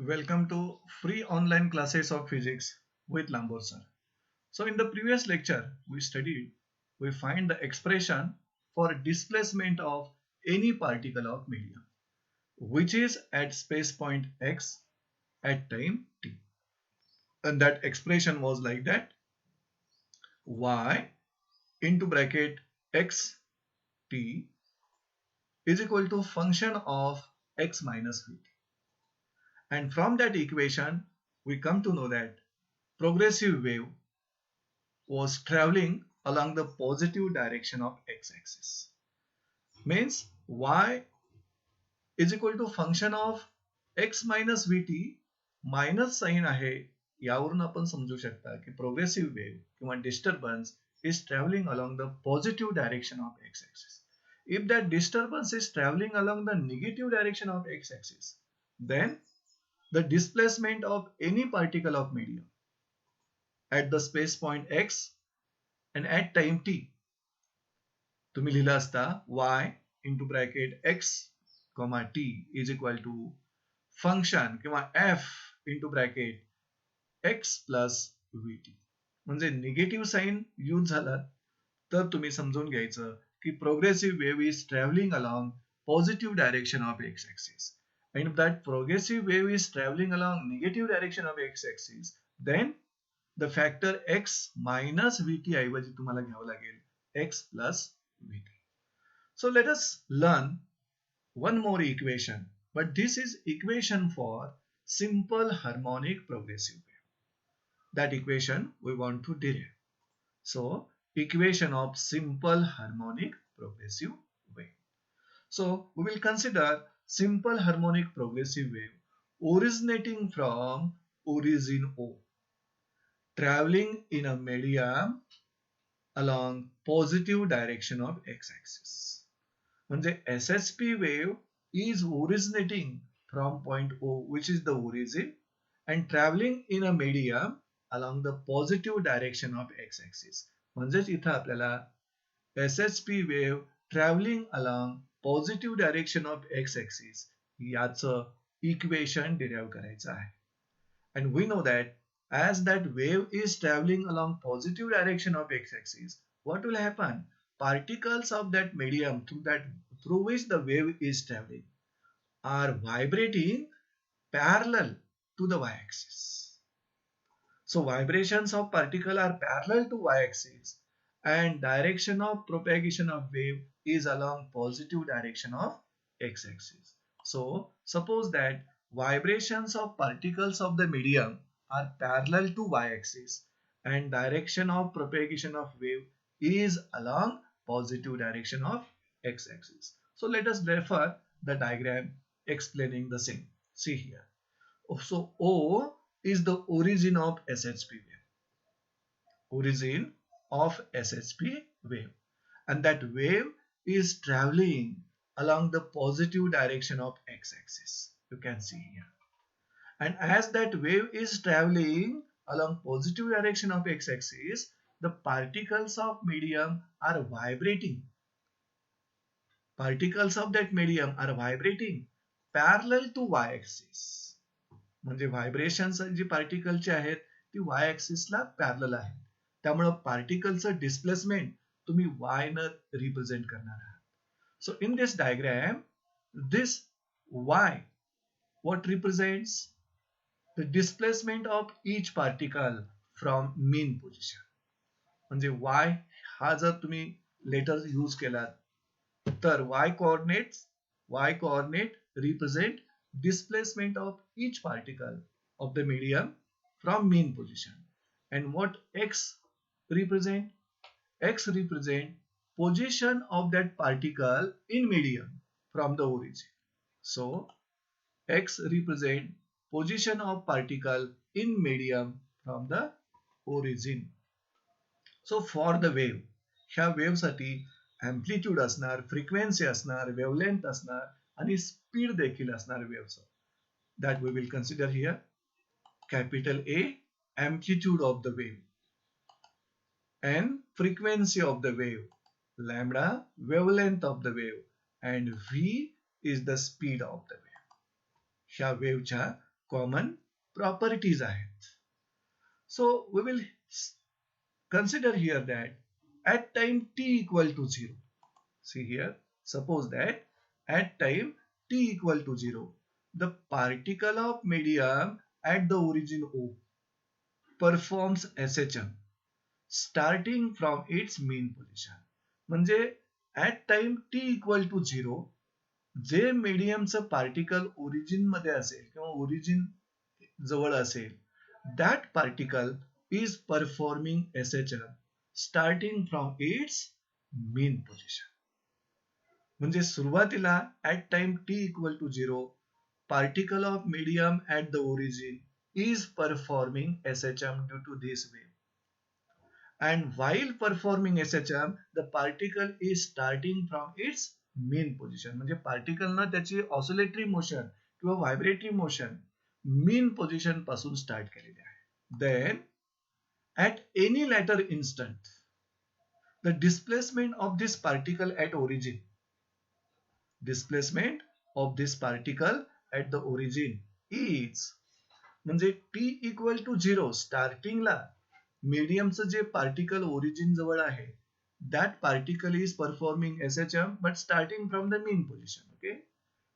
Welcome to free online classes of physics with Lambor sir. So in the previous lecture we find the expression for displacement of any particle of medium which is at space point x at time t. And that expression was like that: y into bracket x t is equal to function of x minus vt. And from that equation we come to know that progressive wave was traveling along the positive direction of x-axis. Means y is equal to function of x minus vt minus sine आहे. यावरून आपण समजू शकता की progressive wave किंवा disturbance is traveling along the positive direction of x-axis. If that disturbance is traveling along the negative direction of x-axis, then the displacement of any particle of medium at the space point x and at time t तुम्ही लिहिला असता y into bracket x t is equal to function किंवा f into bracket x plus vt. म्हणजे negative sign use झाला तर तुम्ही समजून घ्यायचं की progressive wave is travelling along positive direction of x axis. And if that progressive wave is traveling along negative direction of x-axis, then the factor x minus vt ऐवजी तुम्हाला घ्यावं लागेल x plus vt. So let us learn one more equation, but this is equation for simple harmonic progressive wave. That equation we want to derive. So equation of simple harmonic progressive wave. So we will consider simple harmonic progressive wave originating from origin O, traveling in a medium along positive direction of x-axis. म्हणजे SHP wave is originating from point O, which is the origin, and traveling in a medium along the positive direction of x-axis. म्हणजेच इथं आपल्याला SHP wave traveling along positive direction of x axis याचं equation derive करायचं आहे. And we know that as that wave is traveling along positive direction of x axis, what will happen? Particles of that medium through which the wave is traveling are vibrating parallel to the y axis. So vibrations of particle are parallel to y axis and direction of propagation of wave is along positive direction of x-axis. So suppose that vibrations of particles of the medium are parallel to y-axis and direction of propagation of wave is along positive direction of x-axis. So let us refer the diagram explaining the same. See here. So O is the origin of SHP wave. Origin of SHP wave. And that wave is traveling along the positive direction of x-axis. You can see here. And as that wave is traveling along positive direction of x-axis, the particles of medium are vibrating. Particles of that medium are vibrating parallel to y-axis. म्हणजे vibrations जी पार्टिकलचे आहेत ती Y ऍक्सिसला parallel आहेत. त्यामुळे पार्टिकलचं displacement तुम्ही y न represent करणार आहात. So in this diagram, this y what represents the displacement of each particle from mean position. म्हणजे y हा जर तुम्ही लेटर यूज केलात तर y coordinate represent displacement of each particle of the medium from mean position. And what x represent? X represent position of that particle in medium from the origin. So x represent position of particle in medium from the origin. So for the wave, ह्या wave साठी amplitude असणार, frequency असणार, wavelength असणार आणि speed देखील असणार वेव्हचं. That we will consider here. Capital A, amplitude of the wave. N, frequency of the wave. Lambda, wavelength of the wave. And V is the speed of the wave. ह्या वेव्हच्या common properties आहेत. So we will consider here that at time t equal to 0, see here, suppose that at time t equal to 0, the particle of medium at the origin O performs SHM starting from its mean position. म्हणजे at time t equal to 0, जे मीडियमचं particle origin मध्ये असेल किंवा origin जवळ असेल, that particle is performing SHM starting from its mean position. म्हणजे सुरुवातीला at time t equal to 0, particle of medium at the origin is performing SHM due to this wave. And while performing SHM, the particle is starting from its mean position. म्हणजे particle ना त्याची oscillatory motion किंवा vibratory motion mean position पासून start केलेली आहे. Then at any later instant, the displacement of this particle at origin, displacement of this particle at the origin is, म्हणजे t equal to 0 starting ला मीडियमचं जे particle origin जवळ आहे, that particle is performing SHM but starting from the mean position. Okay,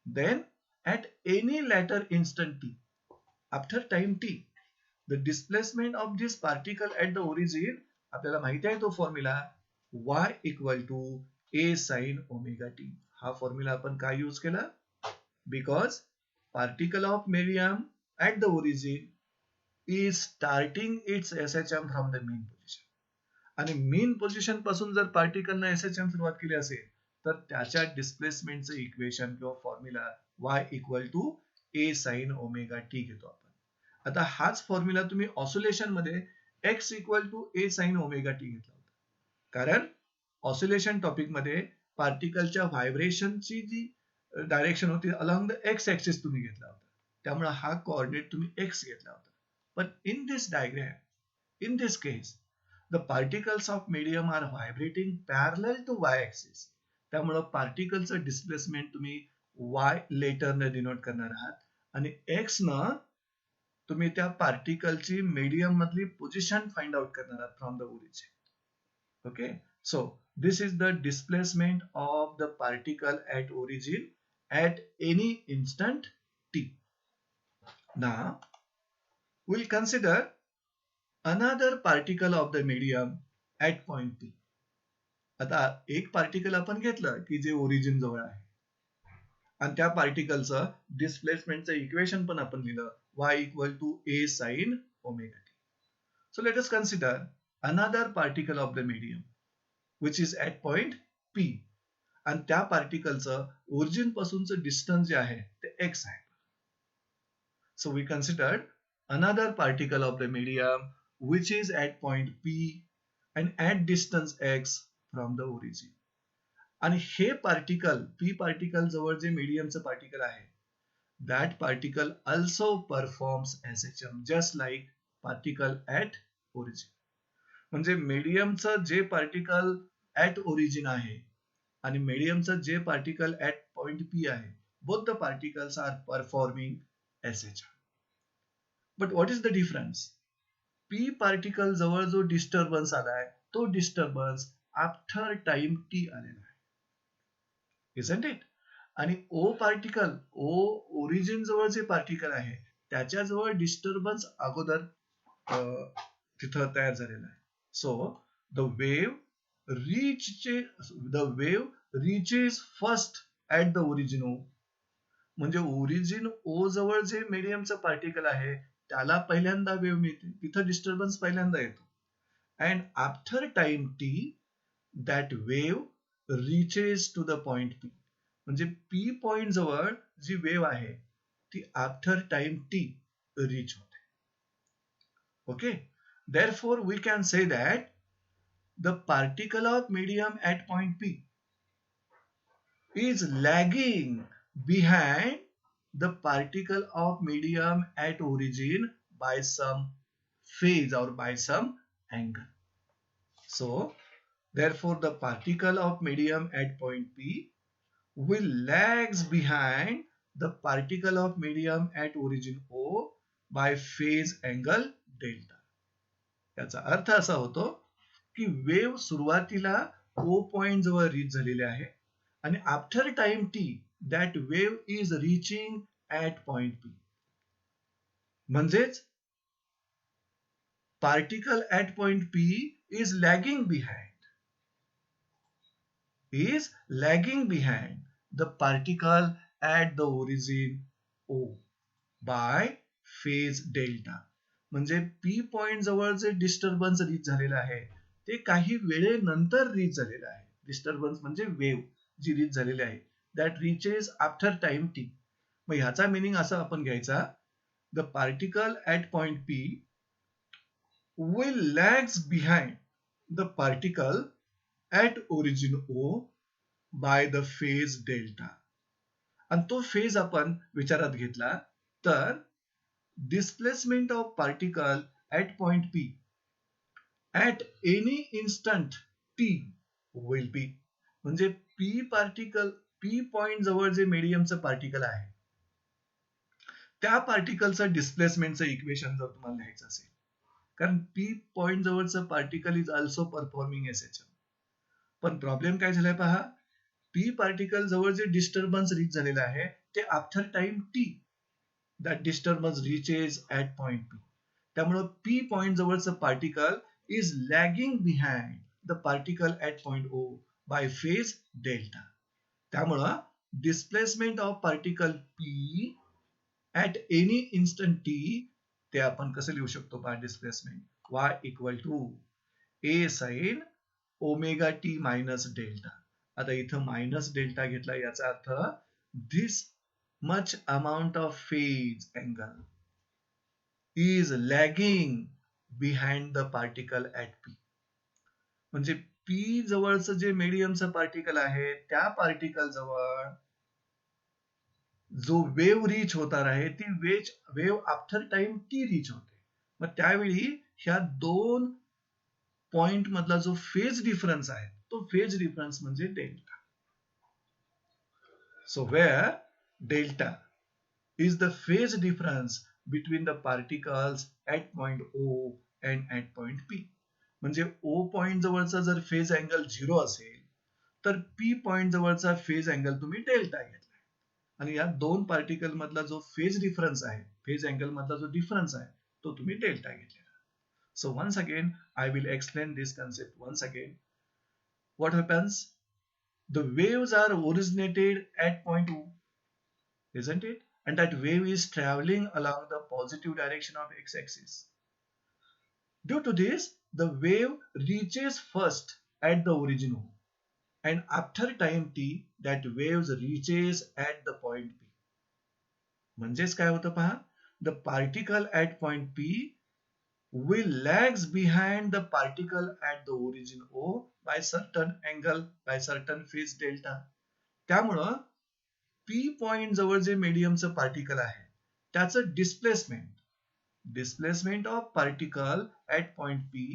then at any later instant t, after time t, the displacement of this particle at the origin, आपल्याला माहिती आहे तो formula y equal to a sin omega t. हा formula आपण काय use केला? Because particle of medium at the origin is starting its SHM from the mean position. आणि mean position पासून जर पार्टिकलने SHM सुरुवात केली असेल तर त्याच्या डिस्प्लेसमेंटचं इक्वेशन किंवा formula y equal to a sin omega t घेतो आपण. आता हाच फॉर्म्युला तुम्ही ऑसिलेशन मध्ये x equal to a sin omega t घेतला होता. कारण ऑसिलेशन टॉपिक मध्ये पार्टिकलच्या व्हायब्रेशनची जी डायरेक्शन होती अलॉंग द x ऍक्सिस तुम्ही घेतला होता. त्यामुळे हा कोऑर्डिनेट तुम्ही x घेतला होता. But in this diagram, in this case, the particles of medium are vibrating parallel to y-axis. त्यामुळे पार्टिकलचं डिस्प्लेसमेंट तुम्ही y लेटरने डिनोट करणार आहात आणि x न तुम्ही त्या पार्टिकलची मीडियम मधली पोझिशन फाइंड आउट करणार आहात from the origin. Okay, so this is the displacement of the particle at origin at any instant t. Now we'll consider another particle of the medium at point P. आता एक particle आपण घेतलं की जे origin जवळ आहे आणि त्या पार्टिकलचं डिस्प्लेसमेंटचं इक्वेशन पण आपण लिहिलं y equal to a sin omega t. So let us consider another particle of the medium which is at point P आणि त्या पार्टिकलचं ओरिजिन पासूनचं डिस्टन्स जे आहे ते x आहे. So we considered another particle of the medium which is at point P and at distance x from the origin. आणि हे particle p particle जवळ जे मीडियमचं पार्टिकल आहे, that particle also performs SHM just like particle at origin. म्हणजे मीडियमचं जे particle at origin आहे आणि मीडियमचं जे पार्टिकल at point P आहे, both the particles are performing SHM. But what is the difference? P particle जवळ जो disturbance आलाय तो डिस्टर्बन्स आफ्टर टाइम t आलेला आहे. Isn't it? आणि O पार्टिकल, O ओरिजिन जवळ जे पार्टिकल आहे त्याच्या जवळ डिस्टर्बन्स अगोदर तिथं तयार झालेला आहे. So the wave reaches first at the origin O. म्हणजे ओरिजिन O जवळ जे मीडियमचं पार्टिकल आहे त्याला पहिल्यांदा वेव मिळते, तिथं डिस्टर्बन्स पहिल्यांदा येतो. And after time t that wave reaches to the point P. म्हणजे P पॉइंट जवळ जी वेव आहे ती आफ्टर टाइम t रीच होते. Okay, therefore we can say that the particle of medium at point P is lagging behind the particle of medium at origin by some phase or by some angle. So therefore the particle of medium at point P will lags behind the particle of medium at origin O by phase angle delta. याचा अर्थ असा होतो की wave सुरुवातीला O point जवळ reach झालेले आहे आणि after time t that wave is reaching at point P. म्हणजेच particle at point P is lagging behind the particle at the origin O by phase delta. म्हणजे P पॉइंट जवळ जे disturbance reach झालेलं आहे ते काही वेळेनंतर रीच झालेलं आहे. डिस्टर्बन्स म्हणजे वेव्ह जी रीच झालेली आहे that reaches after time T. मग ह्याचा मिनिंग असा आपण घ्यायचा, the particle at point P will lags behind the particle at origin O by the phase delta. आणि तो फेज आपण विचारात घेतला तर displacement of particle at point P at any instant t will be. म्हणजे P पॉइंट जवळ जे मीडियमचं particle आहे त्या पार्टिकलचं डिस्प्लेसमेंटचं इक्वेशन जर तुम्हाला लिहायचं असेल, कारण P पॉइंट जवळचं particle is also performing SHM. पण प्रॉब्लेम काय झालाय पहा, P पार्टिकल जवळ जे डिस्टर्बन्स रीच झालेलं आहे ते after time t that disturbance reaches at point P. त्यामुळं P पॉइंट जवळचं particle is lagging behind the particle at point O by phase delta. त्यामुळं displacement of particle P at any instant t ते आपण कसं लिहू शकतो पहा, displacement y equal to a sine omega t minus delta. आता इथं मायनस डेल्टा घेतला याचा अर्थ this much amount of phase angle is lagging behind the particle at P. म्हणजे पी जवळचं जे मीडियमचं पार्टिकल आहे त्या पार्टिकल जवळ जो वेव रीच होणार आहे ती wave after time T reach होते. मग त्यावेळी ह्या दोन पॉइंट मधला जो फेज डिफरन्स आहे तो फेज डिफरन्स म्हणजे delta. So where delta is the phase difference between the particles at point O and at point P. म्हणजे ओ पॉइंट जवळचा जर फेज अँगल 0 असेल तर पी पॉइंट जवळचा फेज अँगल तुम्ही डेल्टा घेतला आणि या दोन पार्टिकल मधला जो फेज डिफरन्स आहे, फेज अँगल मधला जो डिफरन्स आहे तो तुम्ही डेल्टा घेतलेला. So once again, I will explain this concept once again. What happens? The waves are originated at point O, isn't it? And that wave is traveling along the positive direction of x-axis. Due to this, the wave reaches first at the origin O. And after time t, that waves reaches at the point P. म्हणजेच काय होतं पहा, the particle at point P will lags behind the particle at the origin O by certain angle, by certain phase delta. त्यामुळं P point जवळ जे मीडियमचं particle आहे त्याचं displacement of particle at point P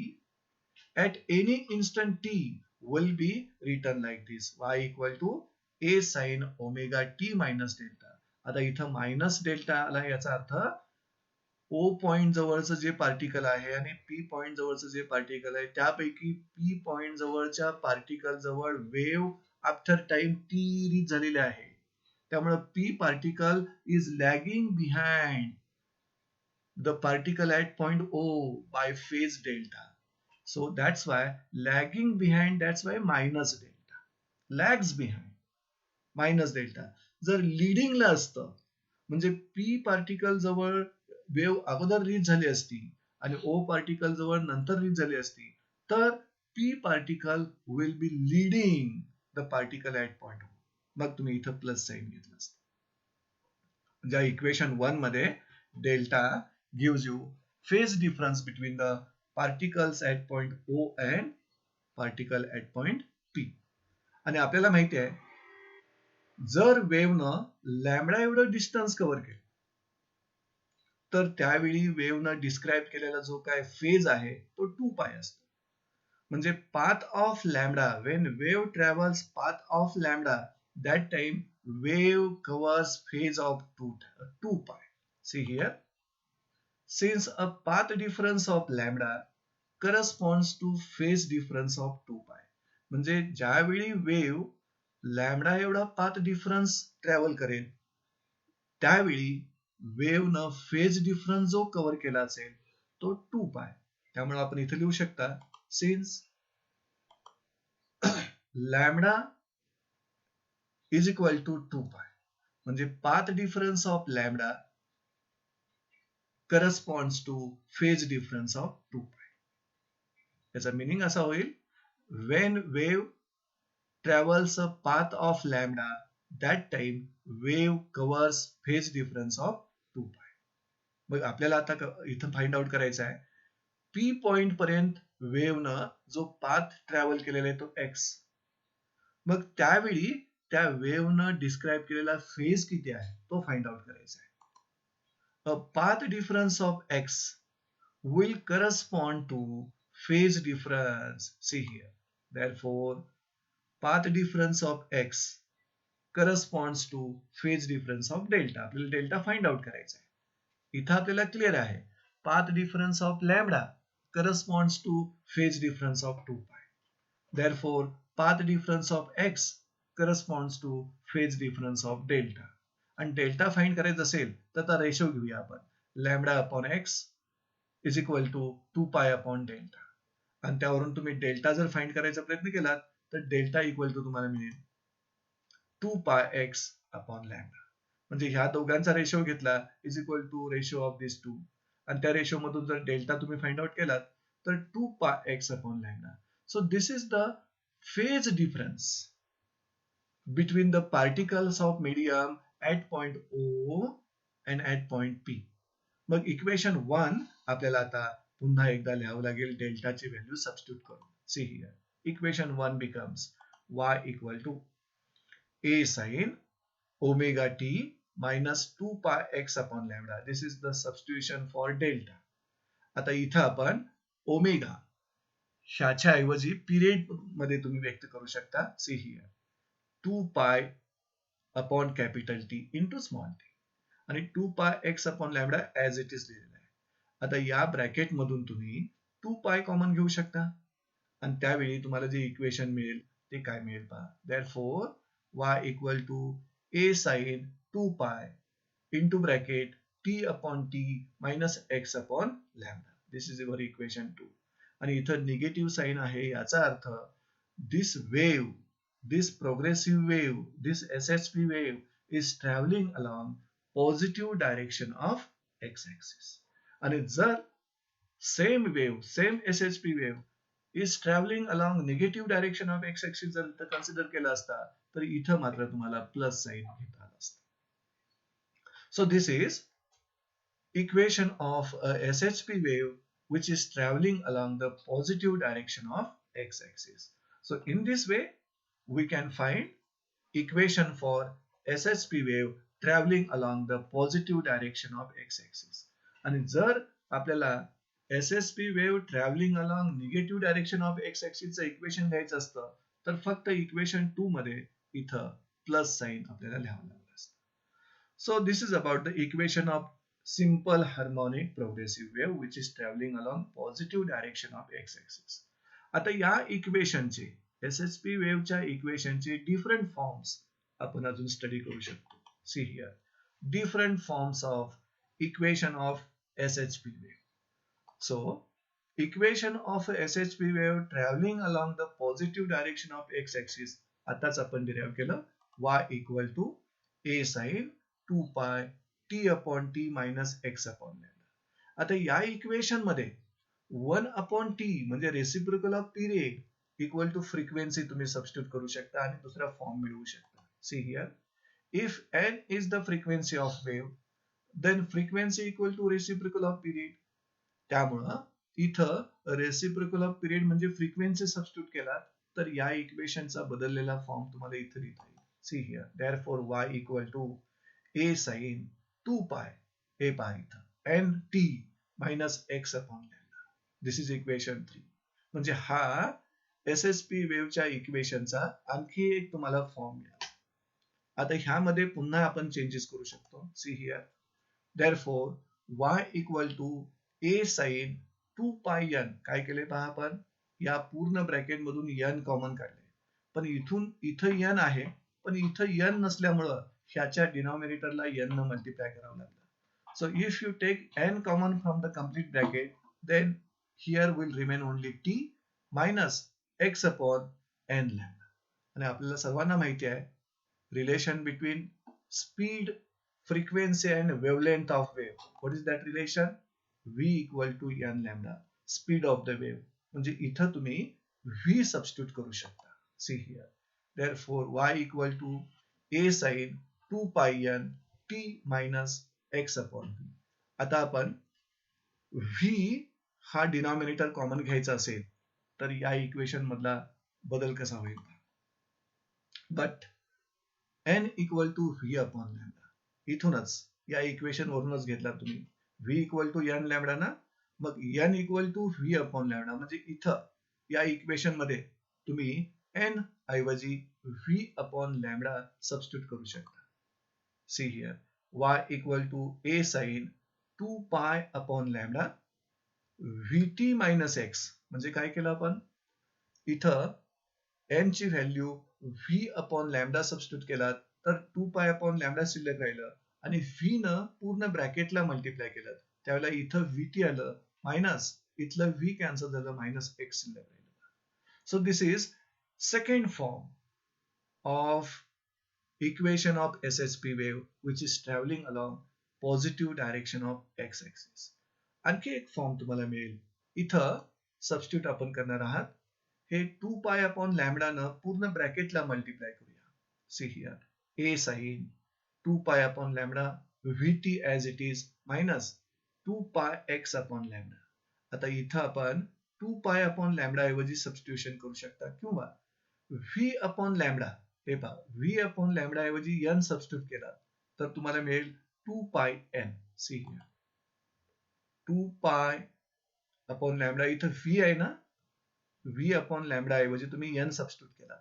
at any instant t will be written like this, y equal to a sin omega t minus delta. आता इथं minus delta आला याचा अर्थ ओ पॉइंट जवळचं जे पार्टिकल आहे आणि पी पॉइंट जवळचं जे पार्टिकल आहे त्यापैकी पी पॉइंट जवळच्या पार्टिकल जवळ wave after time T reach झालेले आहे. त्यामुळे P particle is lagging behind the particle at point O by phase delta. So that's why lagging behind, that's why minus delta. Lags behind, minus delta. जर लिडिंगला असतं म्हणजे P particle जवळ wave अगोदर reach झाली असती आणि ओ पार्टिकल जवळ नंतर रीच झाली असती तर P particle will be leading the particle at point O. मग तुम्ही इथं प्लस साइन घेतलं असतं. ज्या इक्वेशन 1 मध्ये delta gives you phase difference between the particles at point O and particle at point P. आणि आपल्याला माहिती आहे जर वेव्हनं लॅम्बडा एवढं डिस्टन्स कव्हर केलं तर त्यावेळी वेव्हनं डिस्क्राईब केलेला जो काय फेज आहे तो 2π असतो. म्हणजे path of lambda, when wave travels path of lambda that time wave covers phase of 2π. See here since a path difference of lambda corresponds to phase difference of 2 pi. म्हणजे ज्यावेळी wave lambda एवढा path difference travel करेल त्यावेळी वेव्हनं phase difference जो cover केला असेल तो 2 पाय. त्यामुळे आपण इथे लिहू शकता since lambda is equal to 2 pi म्हणजे path difference of lambda corresponds to phase difference of 2 pi. याचा मिनिंग असा होईल when wave travels a path of lambda that time wave covers phase difference of 2 pi. मग आपल्याला आता इथं find out करायचं आहे पी पॉइंट पर्यंत वेव्ह न जो पाथ ट्रॅव्हल केलेला आहे तो एक्स. मग त्यावेळी त्या वेव्ह न डिस्क्राईब केलेला फेज किती आहे तो फाइंड आउट करायचा आहे. A path difference of x will correspond to phase difference. See here. Therefore, path difference of x corresponds to phase difference of delta. आपल्याला डेल्टा फाइंड आउट करायचा आहे. इथं आपल्याला क्लिअर आहे path difference of lambda corresponds to phase difference of 2 pi. Therefore, path difference of x corresponds to phase difference of delta. आणि delta find करायचं असेल तर आता रेशो घेऊया आपण lambda upon X is equal to 2 pi upon delta. आणि त्यावरून तुम्ही डेल्टा जर फाइंड करायचा प्रयत्न केलात तर डेल्टा इक्वल टू तुम्हाला मिळेल 2 पाय एक्स अपॉन लॅमडा. म्हणजे ह्या दोघांचा रेशो घेतला is equal to ratio of this two आणि त्या रेशो मधून जर डेल्टा तुम्ही फाइंड आउट केलात तर 2 pi X upon lambda. So this is the phase difference between the particles of medium at point O and at point P. मग equation 1 आपल्याला आता पुन्हा एकदा लिहावं लागेल डेल्टाची व्हॅल्यू सबस्टिट्यूट करून. See here equation 1 becomes y equal to a sin omega t minus 2 pi x upon lambda. This is the substitution for delta. आता इथं आपण ओमेगा ह्याच्या ऐवजी पिरियड मध्ये तुम्ही व्यक्त करू शकता. See here 2 pi upon capital T into small t आणि 2 pi x upon lambda as it is लिहिलेला आहे. आता या ब्रॅकेट मधून तुम्ही 2 pi कॉमन घेऊ शकता आणि त्यावेळी तुम्हाला जे इक्वेशन मिळेल ते काय मिळेल पहा. Therefore y equal to a sin 2 pi into bracket t upon t minus x upon lambda. This is our equation 2. आणि इथं निगेटिव्ह साइन आहे याचा अर्थ this wave, this progressive wave, this SHP wave is traveling along positive direction of x-axis. आणि जर same wave, same SHP wave is traveling along negative direction of x-axis जर consider केला असता तर इथं मात्र तुम्हाला प्लस साइन घेता आला असता. So this is equation of a SHP wave which is traveling along the positive direction of x-axis. So in this way we can find equation for SHP wave traveling along the positive direction of x-axis. आणि जर आपल्याला SHP wave traveling along negative direction of x-axis चं equation घ्यायचं असतं तर फक्त equation 2 मध्ये इथं प्लस साइन आपल्याला लिहावं लागलं असतं. So this is about the equation of simple harmonic progressive wave which is traveling along positive direction of x-axis. आता या इक्वेशनचे SHP वेव्हच्या इक्वेशनचे डिफरंट फॉर्म्स आपण अजून स्टडी करू शकतो. See here different forms of equation of SHP wave. So equation of SHP wave traveling along the positive direction of x-axis आताच आपण डिराइव्ह केलं y equal to a sin 2 pi t upon t minus x upon lambda. आता या equation मध्ये 1 upon t म्हणजे reciprocal of period equal to frequency तुम्ही substitute करू शकता आणि दुसरा फॉर्म मिळवू शकता. See here if n is the frequency of wave then frequency equal to reciprocal of period. त्यामुळं इथं रेसिप्रोकल ऑफ पिरियड म्हणजे फ्रिक्वेन्सी सबस्टिट्यूट केला तर या इक्वेशनचा बदललेला फॉर्म तुम्हाला इथे लिहिता येईल. See here therefore y equal to a sin 2 pi a पहा इथं n t minus x upon lambda. This is equation 3. म्हणजे हा SHP वेव्हच्या इक्वेशनचा आणखी एक तुम्हाला फॉर्म मिळाला. आता ह्यामध्ये पुन्हा आपण चेंजेस करू शकतो. See here therefore y equal to a sin 2 pi n. काय केले पहा आपण या पूर्ण ब्रॅकेट मधून n कॉमन काढले, पण इथं n आहे, पण इथं n नसल्यामुळं ह्याच्या डिनॉमिनेटरला n न मल्टिप्लाय करावं लागलं. So if you take n common from the complete bracket, then here will remain only t minus x upon n lambda. आणि आपल्याला सर्वांना माहिती आहे relation between speed, frequency and wavelength of wave. What is that relation? V equal to n lambda, speed of the wave. म्हणजे इथं तुम्ही v substitute करू शकता. See here. Therefore y equal to a sin 2 pi n t minus x upon v. आता आपण v हा denominator common घ्यायचा असेल तर या इक्वेशन मधला बदल कसा होईल? But n equal to v upon lambda, इथूनच या इक्वेशन वरूनच घेतला तुम्ही v equal to n lambda ना, मग n equal to v upon lambda म्हणजे इथं या इक्वेशन मध्ये तुम्ही n ऐवजी v अपॉन लॅम्बडा सबस्टिट्यूट करू शकता. See here y equal to a sin 2 pi upon lambda vt minus x. म्हणजे काय केलं आपण इथं n ची value v upon lambda substitute केला तर 2 पाय अपॉन लॅम्बडा शिल्लक राहिलं आणि v न पूर्ण ब्रॅकेटला मल्टिप्लाय केलं त्यावेळेला इथं vt आलं मायनस इथलं v कॅन्सल झालं मायनस x शिल्लक राहिलं. So this is second form of equation of SHP wave which is traveling along positive direction of x axis. आणखी एक फॉर्म तुम्हाला मिळेल, इथं सबस्टिट्यूट आपण करणार आहात हे 2 पाय अपॉन लॅम्बडा न पूर्ण ब्रॅकेटला मल्टिप्लाय करूया. See here a sin 2 pi upon lambda vt as it is minus 2 पाय x अपॉन लॅम्बडा. आता इथं आपण 2 पाय अपॉन लॅम्बडा ऐवजी सबस्टिट्यूशन करू शकता किंवा v अपॉन लॅम्बडा, हे पहा v अपॉन लॅम्बडा ऐवजी n सबस्टिट्यूट केला तर तुम्हाला मिळेल 2 पाय n. See here 2 pi upon lambda, इथं v आहे ना, v अपॉन लॅम्बडा ऐवजी तुम्ही n सबस्टिट्यूट केला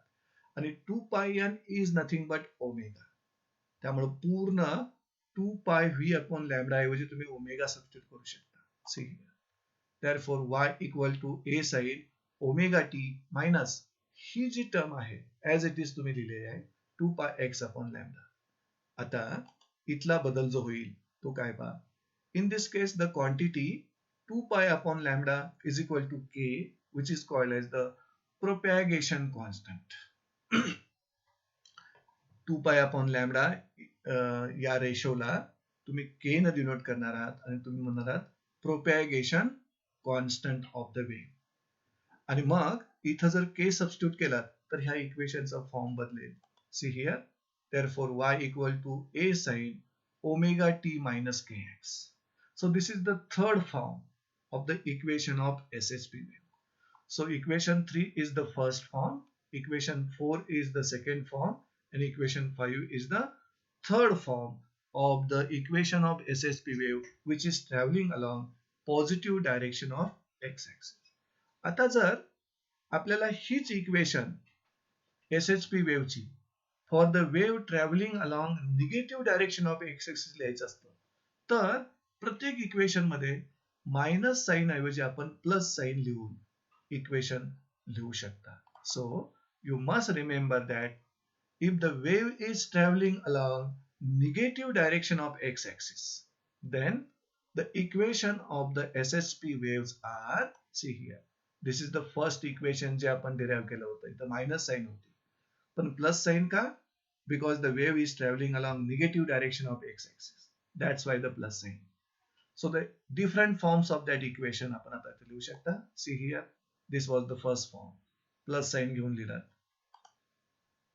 आणि 2 पाय n is nothing but omega, त्यामुळे पूर्ण 2 पाय v अपॉन लॅम्बडा ऐवजी तुम्ही ओमेगा सबस्टिट्यूट करू शकता. See here therefore y equal to a sin omega t minus ही जी टर्म आहे ऍज इट इज तुम्ही लिहिलेली आहे 2 पाय x अपॉन लॅम्बडा. आता इथला बदल जो होईल तो काय पहा, in this case the quantity 2 pi upon lambda is equal to k which is called as the propagation constant. 2 pi upon lambda या रेशोला तुम्ही k न डिनोट करणार आहात आणि तुम्ही म्हणणार आहात propagation constant of the wave. आणि मग इथं जर k सबस्टिट्यूट केला तर ह्या इक्वेशनचा फॉर्म बदलेल. C here therefore y equal to a sin omega t minus kx. So this is the third form of the equation of SHP wave. So equation 3 is the first form, equation 4 is the second form, and equation 5 is the third form of the equation of SHP wave which is traveling along positive direction of x-axis. आता जर आपल्याला हीच equation SHP वेव्हची for the wave travelling along negative direction of x-axis लिहायचं असतं तर प्रत्येक equation मध्ये मायनस साइन ऐवजी आपण प्लस साइन लिहून इक्वेशन लिहू शकता. So you must remember that if the wave is traveling along negative direction of x-axis, then the equation of the SHP waves are, see here, this is the first equation जे आपण derive केलं होतं, इथं minus sign होती पण plus sign का, because the wave is traveling along negative direction of x-axis, that's why the plus sign. So the different forms of that equation आपण आता लिहू शकता. See here, this was the first form, plus sign घेऊन लिहिला.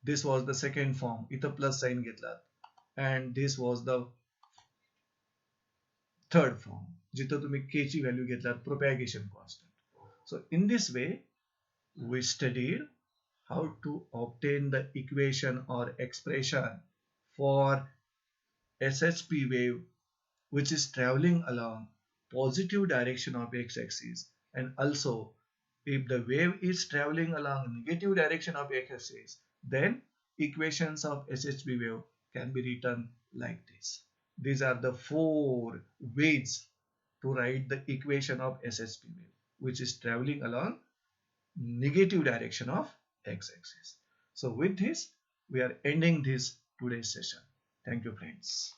This was the second form, इथं plus sign घेतला, and this was the third form, जिथं तुम्ही k ची व्हॅल्यू घेतलात, propagation constant. So in this way we studied how to obtain the equation or expression for SHP wave which is traveling along positive direction of x-axis, and also if the wave is traveling along negative direction of x-axis, then equations of SHP wave can be written like this. These are the four ways to write the equation of SSP wave, which is traveling along negative direction of x-axis. So with this, we are ending this today's session. Thank you, friends.